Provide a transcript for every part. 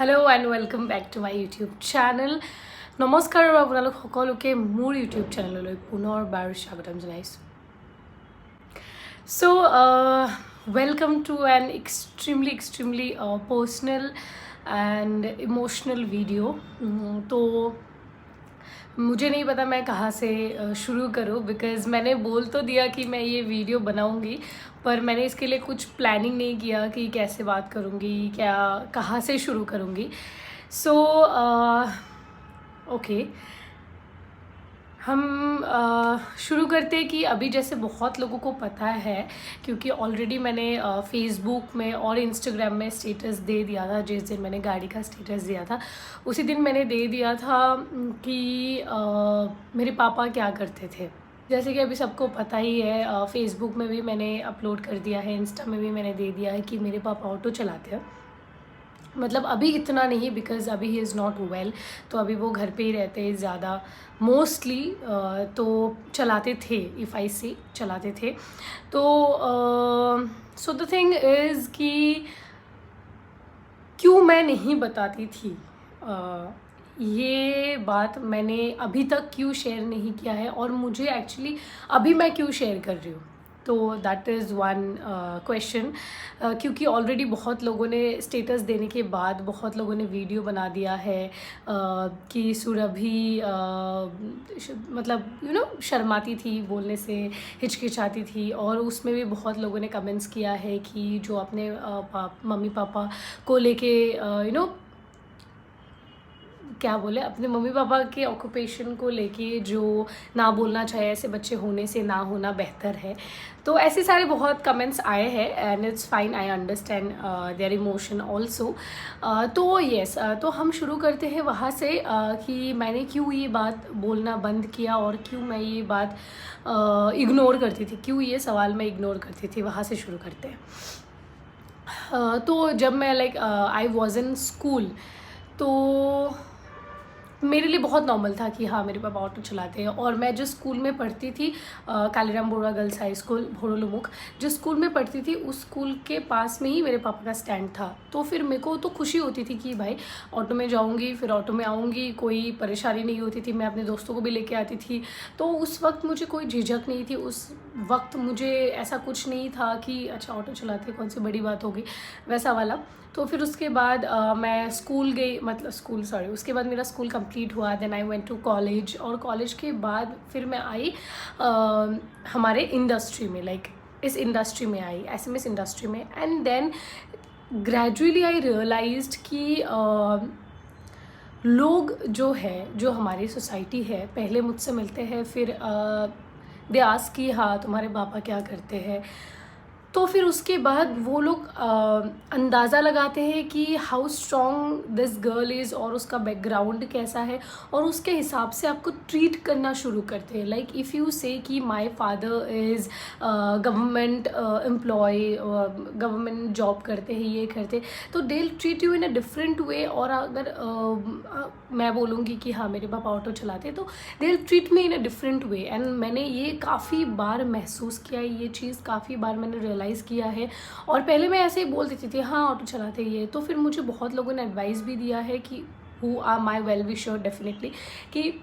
Hello' and welcome back to my YouTube channel. নমস্কাৰ আৰু আপোনালোক সকলোকে মোৰ ইউটিউব চেনেললৈ পুনৰবাৰ স্বাগতম জনাইছোঁ। চ' welcome to N extremely personal and emotional video. तो मुझे नहीं पता मैं कहाँ से शुरू करूँ, बिकॉज़ मैंने बोल तो दिया कि मैं ये वीडियो बनाऊँगी, पर मैंने इसके लिए कुछ प्लानिंग नहीं किया कि कैसे बात करूँगी, क्या कहाँ से शुरू करूँगी। सो ओके, हम शुरू करते हैं कि अभी जैसे बहुत लोगों को पता है, क्योंकि ऑलरेडी मैंने फेसबुक में और इंस्टाग्राम में स्टेटस दे दिया था। जिस दिन मैंने गाड़ी का स्टेटस दिया था उसी दिन मैंने दे दिया था कि मेरे पापा क्या करते थे। जैसे कि अभी सबको पता ही है, फेसबुक में भी मैंने अपलोड कर दिया है, इंस्टा में भी मैंने दे दिया है कि मेरे पापा ऑटो चलाते हैं। मतलब अभी इतना नहीं, बिकॉज़ अभी ही इज़ नॉट वेल, तो अभी वो घर पे ही रहते हैं ज़्यादा मोस्टली। तो चलाते थे, इफ़ आई से चलाते थे। तो सो द थिंग इज़ कि क्यों मैं नहीं बताती थी, ये बात मैंने अभी तक क्यों शेयर नहीं किया है, और मुझे एक्चुअली अभी मैं क्यों शेयर कर रही हूँ। तो दैट इज़ वन क्वेश्चन, क्योंकि ऑलरेडी बहुत लोगों ने स्टेटस देने के बाद बहुत लोगों ने वीडियो बना दिया है कि सुरभि मतलब शर्माती थी बोलने से, हिचकिचाती थी, और उसमें भी बहुत लोगों ने कमेंट्स किया है कि जो अपने मम्मी पापा को लेके क्या बोले, अपने मम्मी पापा के ऑक्यूपेशन को लेके जो ना बोलना चाहे, ऐसे बच्चे होने से ना होना बेहतर है। तो ऐसे सारे बहुत कमेंट्स आए हैं, and it's fine, I understand their emotion also. तो येस, तो हम शुरू करते हैं वहाँ से कि मैंने क्यों ये बात बोलना बंद किया और क्यों मैं ये बात इग्नोर करती थी, क्यों ये सवाल मैं इग्नोर करती थी, वहाँ से शुरू करते हैं। तो जब मैं आई वॉज इन स्कूल, तो मेरे लिए बहुत नॉर्मल था कि हाँ मेरे पापा ऑटो चलाते हैं। और मैं जिस स्कूल में पढ़ती थी, कालीराम बोरा गर्ल्स हाई स्कूल भोरोलुमुख, जिस स्कूल में पढ़ती थी उस स्कूल के पास में ही मेरे पापा का स्टैंड था। तो फिर मेरे को तो खुशी होती थी कि भाई ऑटो में जाऊँगी, फिर ऑटो में आऊँगी, कोई परेशानी नहीं होती थी। मैं अपने दोस्तों को भी लेके आती थी, तो उस वक्त मुझे कोई झिझक नहीं थी। उस वक्त मुझे ऐसा कुछ नहीं था कि अच्छा ऑटो चलाते कौन सी बड़ी बात होगी, वैसा वाला। तो फिर उसके बाद मैं स्कूल गई, मतलब उसके बाद मेरा स्कूल कंप्लीट हुआ, then I went to college, और कॉलेज के बाद फिर मैं आई हमारे इंडस्ट्री में, इस इंडस्ट्री में आई, एसएमएस इंडस्ट्री में। And then gradually I realised कि लोग जो है, जो हमारी सोसाइटी है, पहले मुझसे मिलते हैं, फिर दे आस्क कि हाँ तुम्हारे पापा क्या करते हैं। तो फिर उसके बाद वो लोग अंदाज़ा लगाते हैं कि how strong this girl is, और उसका बैकग्राउंड कैसा है, और उसके हिसाब से आपको ट्रीट करना शुरू करते हैं। लाइक इफ़ यू से कि my father is government employ, government job करते हैं, ये करते, तो they will treat you in a different way. और अगर मैं बोलूँगी कि हाँ मेरे पापा ऑटो चलाते, तो they will treat me in a different way. And मैंने ये काफ़ी बार महसूस किया, ये चीज़ काफ़ी बार मैंने रियलाइज़ किया है। और पहले मैं ऐसे ही बोल देती थी हाँ ऑटो चलाते ही है। तो फिर मुझे बहुत लोगों ने एडवाइस भी दिया है कि who are my well wisher definitely, कि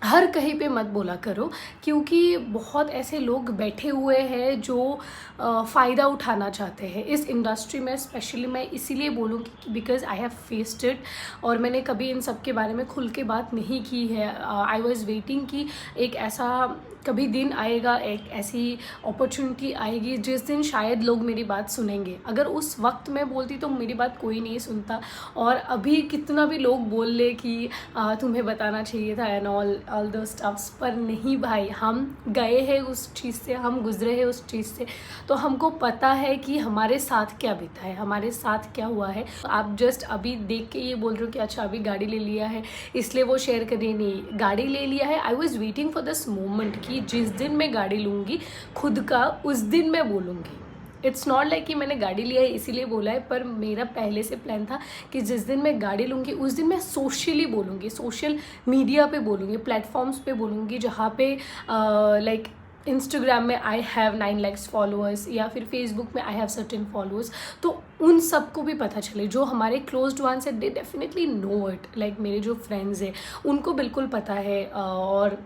हर कहीं पे मत बोला करो, क्योंकि बहुत ऐसे लोग बैठे हुए हैं जो फ़ायदा उठाना चाहते हैं इस इंडस्ट्री में। स्पेशली मैं इसीलिए बोलूँगी कि because I have faced it, और मैंने कभी इन सब के बारे में खुल के बात नहीं की है। आई वॉज़ वेटिंग कि एक ऐसा कभी दिन आएगा, एक ऐसी अपॉर्चुनिटी आएगी जिस दिन शायद लोग मेरी बात सुनेंगे। अगर उस वक्त मैं बोलती तो मेरी बात कोई नहीं सुनता, और अभी कितना भी लोग बोल ले कि तुम्हें बताना चाहिए था एंड ऑल दो स्टफ्स, पर नहीं भाई, हम गए हैं उस चीज़ से, हम गुजरे हैं उस चीज़ से, तो हमको पता है कि हमारे साथ क्या बीता है, हमारे साथ क्या हुआ है। आप जस्ट अभी देख के ये बोल रहे हो कि अच्छा अभी गाड़ी ले लिया है इसलिए वो शेयर करिए, नहीं, गाड़ी ले लिया है। I was waiting for this moment कि जिस दिन मैं गाड़ी लूँगी खुद का, उस दिन मैं बोलूँगी। इट्स नॉट लाइक कि मैंने गाड़ी लिया है इसीलिए बोला है, पर मेरा पहले से प्लान था कि जिस दिन मैं गाड़ी लूँगी उस दिन मैं सोशली बोलूँगी, सोशल मीडिया पे बोलूँगी, प्लेटफॉर्म्स पे बोलूँगी, जहाँ पे लाइक इंस्टाग्राम में आई हैव 9 lakhs फॉलोअर्स, या फिर फेसबुक में आई हैव सर्टेन फॉलोअर्स, तो उन सबको भी पता चले। जो हमारे क्लोज्ड वंस है, they definitely know it, like मेरे जो फ्रेंड्स हैं उनको बिल्कुल पता है, और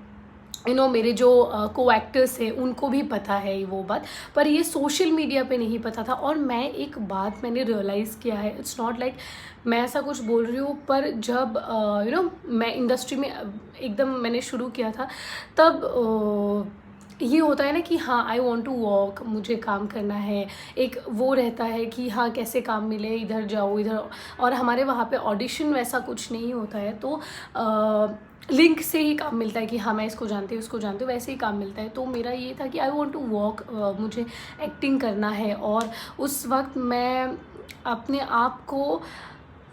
मेरे जो को एक्टर्स हैं उनको भी पता है वो बात, पर ये सोशल मीडिया पे नहीं पता था। और मैं एक बात मैंने रियलाइज़ किया है, इट्स नॉट लाइक मैं ऐसा कुछ बोल रही हूँ, पर जब मैं इंडस्ट्री में एकदम मैंने शुरू किया था, तब ये होता है ना कि हाँ, आई वॉन्ट टू वॉक, मुझे काम करना है, एक वो रहता है कि हाँ कैसे काम मिले, इधर जाओ इधर, और हमारे वहाँ पे ऑडिशन वैसा कुछ नहीं होता है, तो लिंक से ही काम मिलता है कि हाँ मैं इसको जानती हूँ उसको जानती हूँ, वैसे ही काम मिलता है। तो मेरा ये था कि आई वॉन्ट टू वॉक, मुझे एक्टिंग करना है, और उस वक्त मैं अपने आप को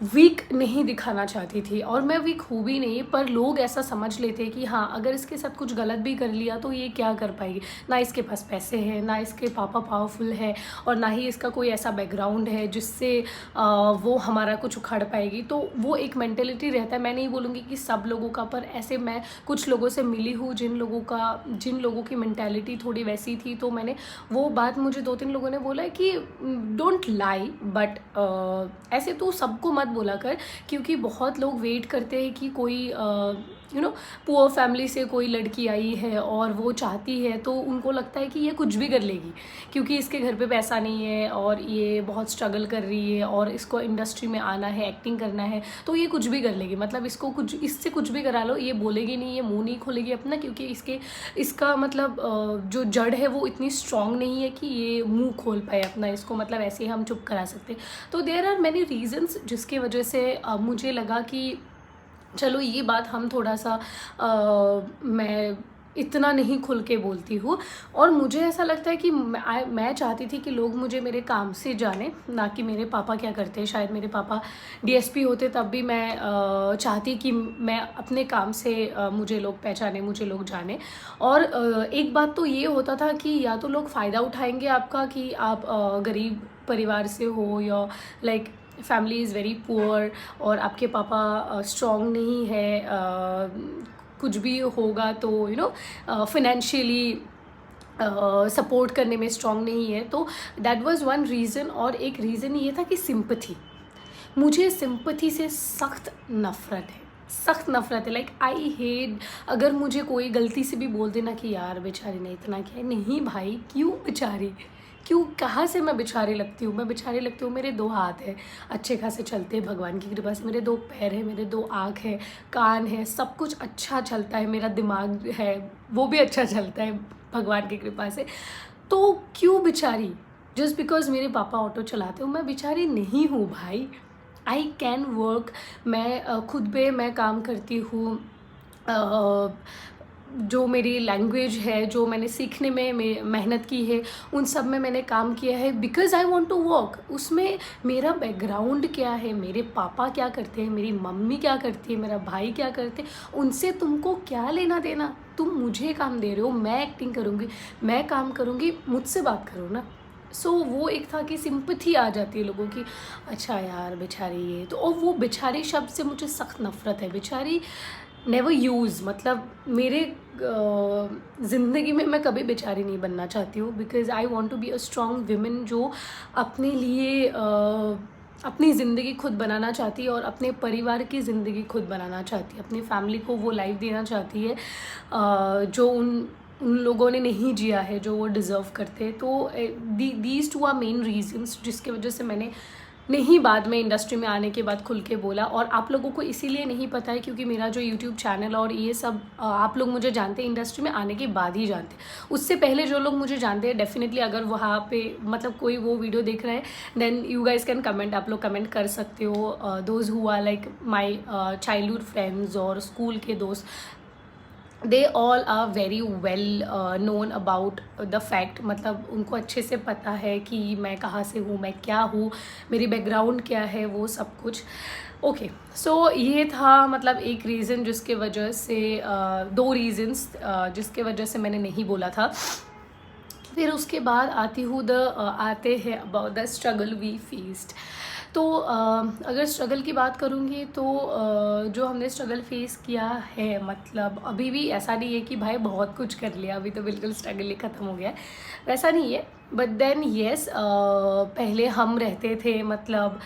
वीक नहीं दिखाना चाहती थी, और मैं वीक हूँ भी नहीं, पर लोग ऐसा समझ लेते कि हाँ अगर इसके साथ कुछ गलत भी कर लिया तो ये क्या कर पाएगी, ना इसके पास पैसे हैं, ना इसके पापा पावरफुल है, और ना ही इसका कोई ऐसा बैकग्राउंड है जिससे वो हमारा कुछ उखाड़ पाएगी। तो वो एक मेंटेलिटी रहता है। मैं नहीं बोलूँगी कि सब लोगों का, पर ऐसे मैं कुछ लोगों से मिली हूँ जिन लोगों की मेंटेलिटी थोड़ी वैसी थी। तो मैंने वो बात, मुझे 2-3 लोगों ने बोला है कि डोंट लाई, बट ऐसे तो सबको मत बोला कर, क्योंकि बहुत लोग वेट करते हैं कि कोई पुअर फैमिली से कोई लड़की आई है और वो चाहती है, तो उनको लगता है कि ये कुछ भी कर लेगी, क्योंकि इसके घर पे पैसा नहीं है और ये बहुत स्ट्रगल कर रही है और इसको इंडस्ट्री में आना है, एक्टिंग करना है, तो ये कुछ भी कर लेगी, मतलब इससे कुछ भी करा लो, ये बोलेगी नहीं, ये मुंह नहीं खोलेगी अपना, क्योंकि इसका मतलब जो जड़ है वो इतनी स्ट्रांग नहीं है कि ये मुंह खोल पाए अपना, इसको मतलब ऐसे ही हम चुप करा सकते। तो देयर आर मैनी रीजंस जिसकी वजह से मुझे लगा कि चलो ये बात हम थोड़ा सा मैं इतना नहीं खुल के बोलती हूँ, और मुझे ऐसा लगता है कि मैं चाहती थी कि लोग मुझे मेरे काम से जाने, ना कि मेरे पापा क्या करते हैं। शायद मेरे पापा डीएसपी होते तब भी मैं चाहती कि मैं अपने काम से मुझे लोग पहचाने, मुझे लोग जाने। और एक बात तो ये होता था कि या तो लोग फ़ायदा उठाएंगे आपका कि आप गरीब परिवार से हो, या like family is very poor और आपके पापा स्ट्रॉन्ग नहीं है, कुछ भी होगा तो फाइनेंशियली सपोर्ट करने में स्ट्रॉन्ग नहीं है। तो दैट वाज वन रीज़न। और एक रीज़न ये था कि सिंपथी, मुझे सिंपथी से सख्त नफ़रत है, सख्त नफ़रत है। लाइक आई हेट, अगर मुझे कोई गलती से भी बोल देना कि यार बेचारी ने इतना किया है, नहीं भाई, क्यों बेचारी, क्यों, कहाँ से मैं बेचारी लगती हूँ? मैं बेचारी लगती हूँ, मेरे 2 हाथ हैं, अच्छे खासे चलते हैं भगवान की कृपा से, मेरे 2 पैर हैं, मेरे 2 आँख है, कान है, सब कुछ अच्छा चलता है, मेरा दिमाग है वो भी अच्छा चलता है भगवान की कृपा से। तो क्यों बेचारी? जस्ट बिकॉज मेरे पापा ऑटो चलाते हो मैं बेचारी नहीं हूँ भाई। आई कैन वर्क, मैं खुद पे मैं काम करती हूँ, जो मेरी लैंग्वेज है, जो मैंने सीखने में मेहनत की है, उन सब में मैंने काम किया है because I want to work. उसमें मेरा बैकग्राउंड क्या है, मेरे पापा क्या करते हैं, मेरी मम्मी क्या करती है, मेरा भाई क्या करते हैं, उनसे तुमको क्या लेना देना? तुम मुझे काम दे रहे हो, मैं एक्टिंग करूँगी, मैं काम करूँगी, मुझसे बात करो ना। सो वो एक था कि सिंपथी आ जाती है लोगों की, अच्छा यार बेचारी ये तो। और वो बेचारी शब्द से मुझे सख्त नफ़रत है। बेचारी नेवर यूज़, मतलब मेरे ज़िंदगी में मैं कभी बेचारी नहीं बनना चाहती हूँ, because I want to be a strong women जो अपने लिए अपनी ज़िंदगी खुद बनाना चाहती है और अपने परिवार की ज़िंदगी खुद बनाना चाहती है, अपनी फैमिली को वो लाइफ देना चाहती है जो उन लोगों ने नहीं जिया है, जो वो डिज़र्व करते हैं। तो दीज 2 आर मेन रीजंस जिसकी वजह से मैंने नहीं बाद में इंडस्ट्री में आने के बाद खुल के बोला। और आप लोगों को इसीलिए नहीं पता है क्योंकि मेरा जो यूट्यूब चैनल और ये सब आप लोग मुझे जानते हैं इंडस्ट्री में आने के बाद ही जानते हैं। उससे पहले जो लोग मुझे जानते हैं डेफिनेटली अगर वहाँ पे मतलब कोई वो वीडियो देख रहे हैं then you guys can comment, आप लोग कमेंट कर सकते हो। Those who are like my childhood friends और स्कूल के दोस्त, they all are very well known about the fact, मतलब उनको अच्छे से पता है कि मैं कहाँ से हूँ, मैं क्या हूँ, मेरी बैकग्राउंड क्या है, वो सब कुछ। ओके, सो ये था मतलब एक रीज़न जिसके वजह से 2 रीज़न्स जिसके वजह से मैंने नहीं बोला था। फिर उसके बाद आते हैं about the struggle we faced. तो अगर स्ट्रगल की बात करूँगी तो जो हमने स्ट्रगल फेस किया है, मतलब अभी भी ऐसा नहीं है कि भाई बहुत कुछ कर लिया, अभी तो बिल्कुल स्ट्रगल ही ख़त्म हो गया है, वैसा नहीं है। बट देन येस, पहले हम रहते थे मतलब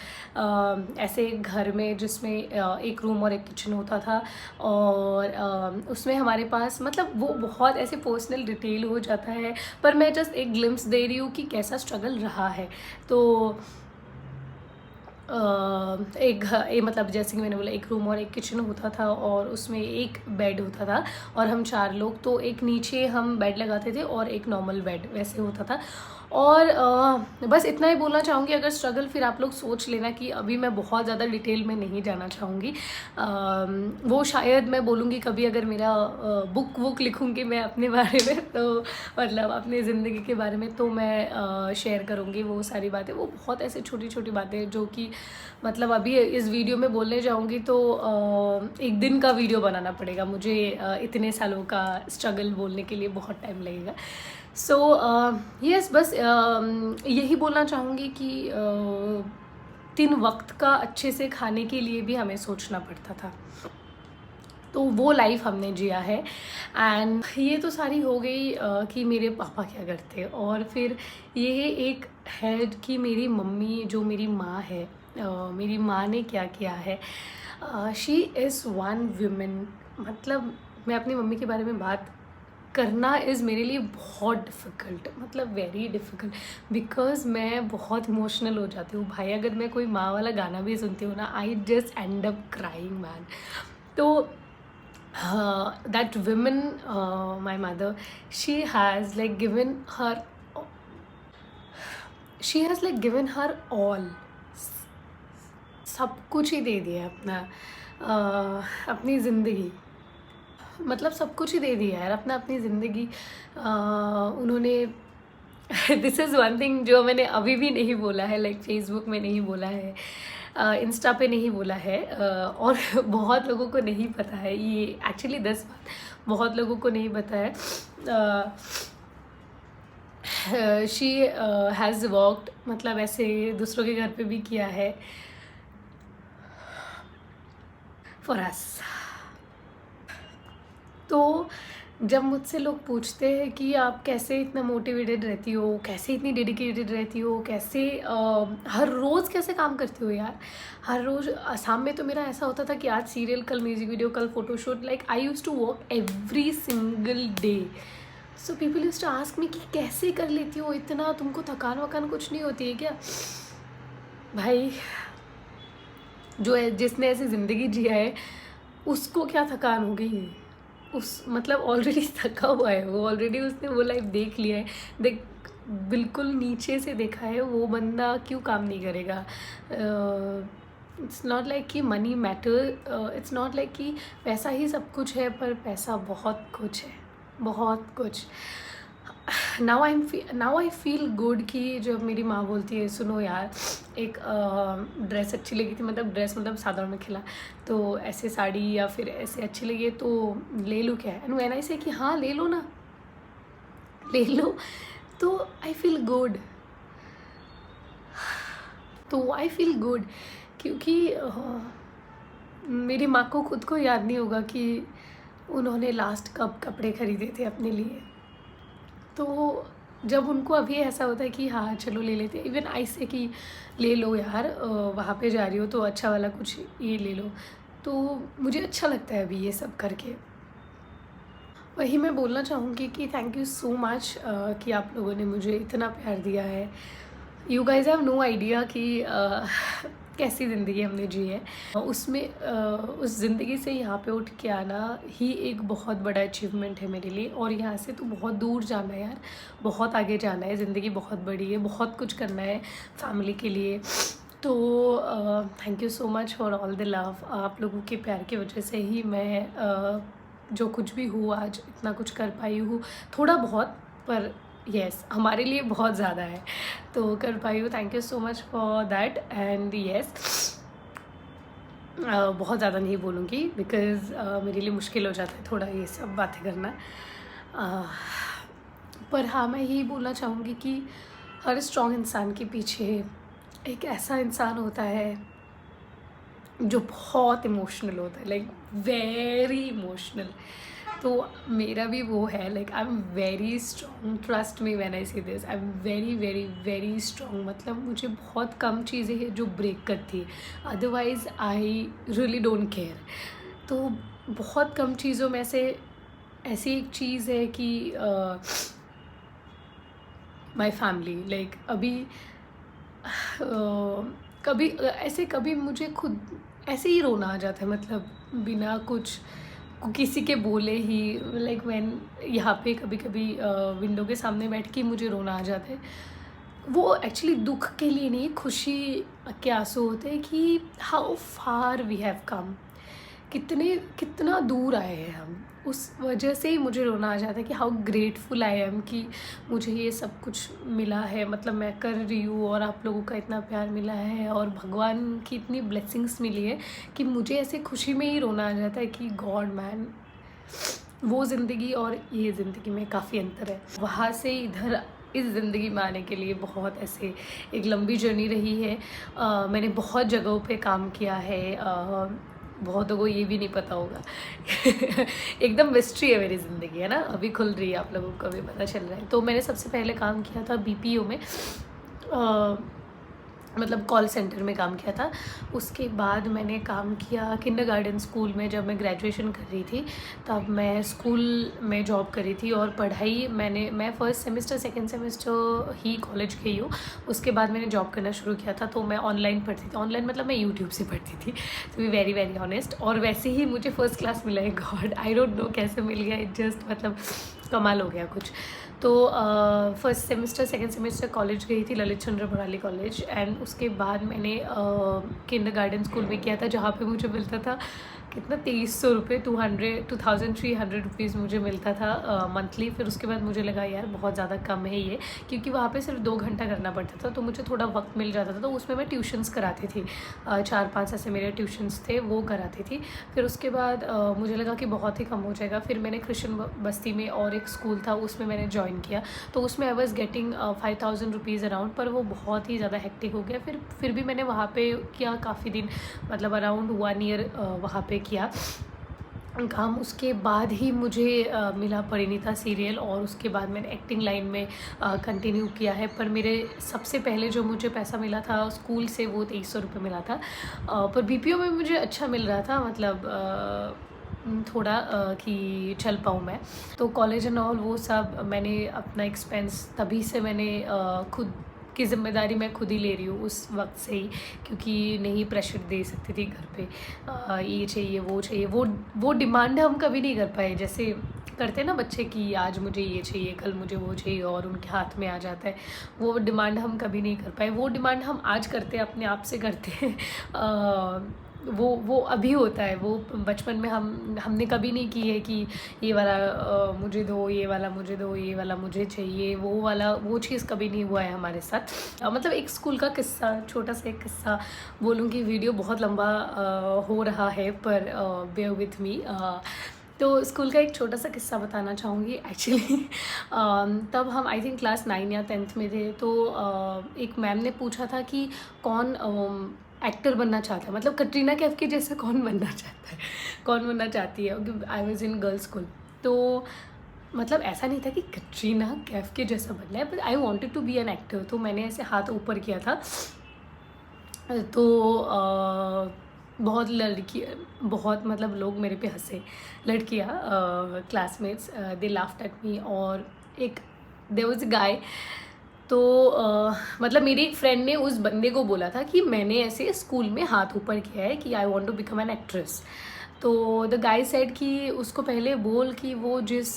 ऐसे घर में जिसमें एक रूम और एक किचन होता था, और उसमें हमारे पास मतलब वो बहुत ऐसे पर्सनल डिटेल हो जाता है, पर मैं जस्ट एक ग्लिम्स दे रही हूँ कि कैसा स्ट्रगल रहा है। तो एक मतलब जैसे कि मैंने बोला, एक रूम और एक किचन होता था, और उसमें एक बेड होता था, और हम 4 लोग, तो एक नीचे हम बेड लगाते थे और एक नॉर्मल बेड वैसे होता था। और बस इतना ही बोलना चाहूँगी। अगर स्ट्रगल, फिर आप लोग सोच लेना कि अभी मैं बहुत ज़्यादा डिटेल में नहीं जाना चाहूँगी। वो शायद मैं बोलूँगी कभी, अगर मेरा बुक लिखूँगी मैं अपने बारे में, तो मतलब अपनी ज़िंदगी के बारे में, तो मैं शेयर करूँगी वो सारी बातें। वो बहुत ऐसे छोटी छोटी बातें जो कि मतलब अभी इस वीडियो में बोलने जाऊँगी तो एक दिन का वीडियो बनाना पड़ेगा मुझे, इतने सालों का स्ट्रगल बोलने के लिए बहुत टाइम लगेगा। सो यस, बस यही बोलना चाहूँगी कि 3 वक्त का अच्छे से खाने के लिए भी हमें सोचना पड़ता था, तो वो लाइफ हमने जिया है। एंड ये तो सारी हो गई कि मेरे पापा क्या करते, और फिर ये एक है कि मेरी मम्मी, जो मेरी माँ है, मेरी माँ ने क्या किया है। शी इज़ वन वुमेन, मतलब मैं अपनी मम्मी के बारे में बात करना इज़ मेरे लिए बहुत डिफ़िकल्ट, मतलब वेरी डिफ़िकल्ट, बिकॉज़ मैं बहुत इमोशनल हो जाती हूँ भाई। अगर मैं कोई माँ वाला गाना भी सुनती हूँ ना, I just and up crying man. तो that woman, my mother, she has like given her she has like given her all, सब कुछ ही दे दिया है अपना, अपनी ज़िंदगी, मतलब सब कुछ ही दे दिया है यार अपना, अपनी ज़िंदगी उन्होंने दिस इज़ वन थिंग जो मैंने अभी भी नहीं बोला है, लाइक फेसबुक में नहीं बोला है, इंस्टा पे नहीं बोला है, और बहुत लोगों को नहीं पता है ये एक्चुअली 10 बात बहुत लोगों को नहीं पता है। शी हैज़ वर्कड, मतलब ऐसे दूसरों के घर पे भी किया है फॉर अस। तो जब मुझसे लोग पूछते हैं कि आप कैसे इतना मोटिवेटेड रहती हो, कैसे इतनी डेडिकेटेड रहती हो, कैसे हर रोज़ कैसे काम करती हो यार, हर रोज़ शाम में तो मेरा ऐसा होता था कि आज सीरियल, कल म्यूज़िक वीडियो, कल photoshoot, like I use to work every single day. So people use to ask me कि कैसे कर लेती हो इतना, तुमको थकान वकान कुछ नहीं होती है क्या? भाई, जो है जिसने ऐसी ज़िंदगी जिया है उसको क्या थकान हो गई है? उस मतलब ऑलरेडी थका हुआ है वो, ऑलरेडी उसने वो लाइफ देख लिया है, देख बिल्कुल नीचे से देखा है, वो बंदा क्यों काम नहीं करेगा? इट्स नॉट लाइक कि money matter, it's not like कि पैसा ही सब कुछ है, पर पैसा बहुत कुछ है, बहुत कुछ। नाउ आई फील गुड कि जब मेरी माँ बोलती है सुनो यार, एक ड्रेस अच्छी लगी थी, मतलब ड्रेस मतलब साधारण में खिला, तो ऐसे साड़ी या फिर ऐसे अच्छी लगी तो ले लो क्या है, एंड व्हेन आई से कि हाँ ले लो ना, ले लो, तो आई फील गुड, तो आई फील गुड, क्योंकि मेरी माँ को खुद को याद नहीं होगा कि उन्होंने लास्ट कब कपड़े खरीदे थे अपने लिए। तो जब उनको अभी ऐसा होता है कि हाँ चलो ले लेते हैं, इवन आई से कि ले लो यार, वहाँ पे जा रही हो तो अच्छा वाला कुछ ये ले लो, तो मुझे अच्छा लगता है अभी ये सब करके। वही मैं बोलना चाहूँगी कि थैंक यू सो मच कि आप लोगों ने मुझे इतना प्यार दिया है। You guys have no idea कि कैसी ज़िंदगी हमने जी है, उसमें उस ज़िंदगी से यहाँ पे उठ के आना ही एक बहुत बड़ा अचीवमेंट है मेरे लिए। और यहाँ से तो बहुत दूर जाना है यार, बहुत आगे जाना है, ज़िंदगी बहुत बड़ी है, बहुत कुछ करना है फैमिली के लिए। तो thank you so much for all the love. आप लोगों के प्यार की वजह से ही मैं जो कुछ भी हूँ आज इतना कुछ कर पाई हूँ, थोड़ा बहुत, पर यस हमारे लिए बहुत ज़्यादा है तो कर पाई हूँ। Thank you so much for that. And yes, बहुत ज़्यादा नहीं बोलूँगी बिकॉज़ मेरे लिए मुश्किल हो जाता है थोड़ा ये सब बातें करना, पर हाँ मैं यही बोलना चाहूँगी कि हर स्ट्रॉन्ग इंसान के पीछे एक ऐसा इंसान होता है जो बहुत इमोशनल होता है, लाइक वेरी इमोशनल। तो मेरा भी वो है, like I am very strong, trust me when I say this, I am very very very strong. मतलब मुझे बहुत कम चीज़ें हैं जो ब्रेक करती है, otherwise I really don't care. तो बहुत कम चीज़ों में से ऐसी एक चीज़ है कि माई फैमिली, लाइक अभी कभी ऐसे कभी मुझे खुद ऐसे ही रोना आ जाता है, मतलब बिना कुछ किसी के बोले ही, लाइक व्हेन यहाँ पे कभी कभी विंडो के सामने बैठ के मुझे रोना आ जाता है। वो एक्चुअली दुख के लिए नहीं, खुशी के आंसू होते हैं कि how far we have come, कितना दूर आए हैं हम। उस वजह से ही मुझे रोना आ जाता है कि हाउ ग्रेटफुल आई एम कि मुझे ये सब कुछ मिला है, मतलब मैं कर रही हूँ और आप लोगों का इतना प्यार मिला है और भगवान की इतनी ब्लेसिंग्स मिली है कि मुझे ऐसे खुशी में ही रोना आ जाता है कि गॉड मैन, वो ज़िंदगी और ये ज़िंदगी में काफ़ी अंतर है। वहाँ से इधर इस ज़िंदगी में आने के लिए बहुत ऐसे एक लंबी जर्नी रही है। मैंने बहुत जगहों पे काम किया है, बहुतों को ये भी नहीं पता होगा। एकदम मिस्ट्री है मेरी ज़िंदगी, है ना, अभी खुल रही है, आप लोगों को भी पता चल रहा है। तो मैंने सबसे पहले काम किया था बीपीओ में, मतलब कॉल सेंटर में काम किया था। उसके बाद मैंने काम किया किंडरगार्टन स्कूल में, जब मैं ग्रेजुएशन कर रही थी तब मैं स्कूल में जॉब करी थी। और पढ़ाई मैं फर्स्ट सेमेस्टर सेकंड सेमेस्टर ही कॉलेज गई हूँ, उसके बाद मैंने जॉब करना शुरू किया था। तो मैं ऑनलाइन पढ़ती थी, ऑनलाइन मतलब मैं यूट्यूब से पढ़ती थी, to be very very honest. और वैसे ही मुझे फर्स्ट क्लास मिला है, गॉड आई डोंट नो कैसे मिल गया, इट जस्ट मतलब कमाल हो गया कुछ। तो first semester second semester college गई थी, ललित चंद्र बराली कॉलेज। एंड उसके बाद मैंने किंडरगार्टन स्कूल में किया था, जहाँ पे मुझे मिलता था कितना 2300 रुपये, 2300 रुपीज़ मुझे मिलता था मंथली। फिर उसके बाद मुझे लगा यार बहुत ज़्यादा कम है ये, क्योंकि वहाँ पे सिर्फ 2 घंटा करना पड़ता था, तो मुझे थोड़ा वक्त मिल जाता था। तो उसमें मैं ट्यूशन्स कराती थी, 4-5 ऐसे मेरे ट्यूशन्स थे, वो कराती थी। फिर उसके बाद मुझे लगा कि बहुत ही कम हो जाएगा। फिर मैंने क्रिश्चियन बस्ती में और एक स्कूल था, उसमें मैंने ज्वाइन किया। तो उसमें I was getting 5000 rupees around, पर वो बहुत ही ज़्यादा हेक्टिक हो गया। फिर भी मैंने वहाँ पे किया काफ़ी दिन, मतलब अराउंड 1 ईयर वहाँ पे किया काम। उसके बाद ही मुझे मिला परिणीता सीरियल, और उसके बाद मैंने एक्टिंग लाइन में कंटिन्यू किया है। पर मेरे सबसे पहले जो मुझे पैसा मिला था स्कूल से, वो 2300 रुपये मिला था। पर बीपीओ में मुझे अच्छा मिल रहा था, मतलब थोड़ा कि चल पाऊँ मैं। तो कॉलेज एंड ऑल वो सब मैंने अपना एक्सपेंस तभी से मैंने खुद की ज़िम्मेदारी मैं खुद ही ले रही हूँ उस वक्त से ही, क्योंकि नहीं प्रेशर दे सकती थी घर पे, ये चाहिए वो चाहिए। वो डिमांड हम कभी नहीं कर पाए, जैसे करते हैं ना बच्चे कि आज मुझे ये चाहिए, कल मुझे वो चाहिए, और उनके हाथ में आ जाता है। वो डिमांड हम कभी नहीं कर पाए। वो डिमांड हम आज करते हैं, अपने आप से करते हैं। वो अभी होता है, वो बचपन में हमने कभी नहीं की है कि ये वाला मुझे दो, ये वाला मुझे दो, ये वाला मुझे चाहिए, वो चीज़ कभी नहीं हुआ है हमारे साथ। मतलब एक स्कूल का किस्सा, छोटा सा एक किस्सा बोलूँ, कि वीडियो बहुत लंबा हो रहा है, पर बेयर विथ मी। तो स्कूल का एक छोटा सा किस्सा बताना चाहूँगी एक्चुअली। तब हम आई थिंक क्लास 9 या 10th में थे। तो एक मैम ने पूछा था कि कौन एक्टर बनना चाहता है, मतलब कटरीना कैफ के जैसा कौन बनना चाहता है, कौन बनना चाहती है। I was in girls school, तो मतलब ऐसा नहीं था कि कटरीना कैफ के जैसा बनना है, but I wanted to be an actor. तो मैंने ऐसे हाथ ऊपर किया था। तो बहुत मतलब लोग मेरे पे हंसे, लड़कियाँ, classmates, they laughed at me. और एक देयर वाज अ गाय। तो मतलब मेरी एक फ्रेंड ने उस बंदे को बोला था कि मैंने ऐसे स्कूल में हाथ ऊपर किया है कि I want to become an actress. तो द गाय सेड कि उसको पहले बोल कि वो जिस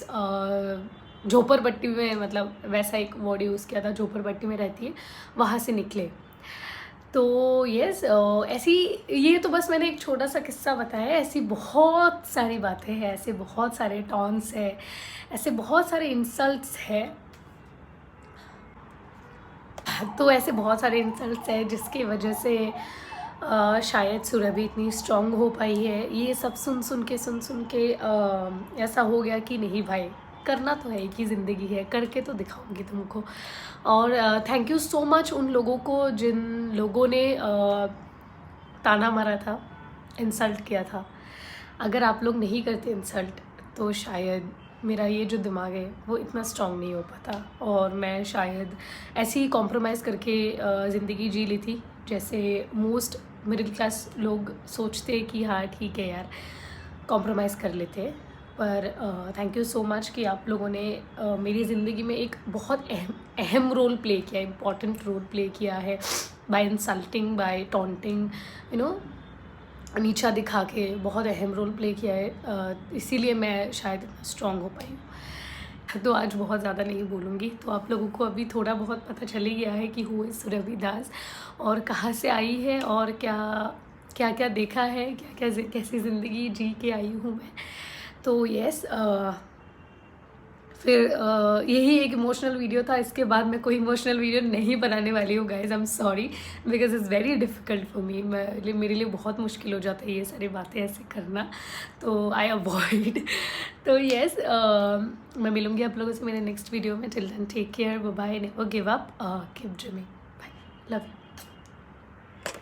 झोपड़पट्टी में, मतलब वैसा एक वर्ड यूज़ किया था, झोपड़पट्टी में रहती है, वहाँ से निकले। तो यस, ऐसी, ये तो बस मैंने एक छोटा सा किस्सा बताया है। ऐसी बहुत सारी बातें हैं, ऐसे बहुत सारे टॉन्ट्स हैं, ऐसे बहुत सारे इंसल्ट्स हैं। तो ऐसे बहुत सारे इंसल्ट्स हैं जिसकी वजह से शायद सुरभि इतनी स्ट्रांग हो पाई है। ये सब सुन सुन के ऐसा हो गया कि नहीं भाई, करना तो है, एक ही ज़िंदगी है, करके तो दिखाऊंगी तुमको। और थैंक यू सो मच उन लोगों को जिन लोगों ने ताना मारा था, इंसल्ट किया था। अगर आप लोग नहीं करते इंसल्ट तो शायद मेरा ये जो दिमाग है वो इतना स्ट्रांग नहीं हो पाता, और मैं शायद ऐसे ही कॉम्प्रोमाइज़ करके ज़िंदगी जी ली थी, जैसे मोस्ट मिडिल क्लास लोग सोचते कि हाँ ठीक है यार, कॉम्प्रोमाइज़ कर लेते हैं। पर थैंक यू सो मच कि आप लोगों ने मेरी ज़िंदगी में एक बहुत अहम रोल प्ले किया, इम्पॉर्टेंट रोल प्ले किया है, by insulting, by taunting, you know, नीचा दिखा के बहुत अहम रोल प्ले किया है। इसीलिए मैं शायद स्ट्रॉन्ग हो पाई हूँ। तो आज बहुत ज़्यादा नहीं बोलूँगी, तो आप लोगों को अभी थोड़ा बहुत पता चल ही गया है कि हु इज़ सुरभि दास और कहाँ से आई है, और क्या क्या क्या देखा है, क्या क्या कैसी ज़िंदगी जी के आई हूँ मैं। तो यस, फिर यही एक इमोशनल वीडियो था। इसके बाद मैं कोई इमोशनल वीडियो नहीं बनाने वाली हूँ guys, I am sorry, because it's very difficult for me. मेरे लिए बहुत मुश्किल हो जाता है ये सारी बातें ऐसे करना, तो आई अवॉइड। तो यस, मैं मिलूँगी आप लोगों से मेरे नेक्स्ट वीडियो में। Till then take care, bye bye, never give up, keep dreaming, bye, love you.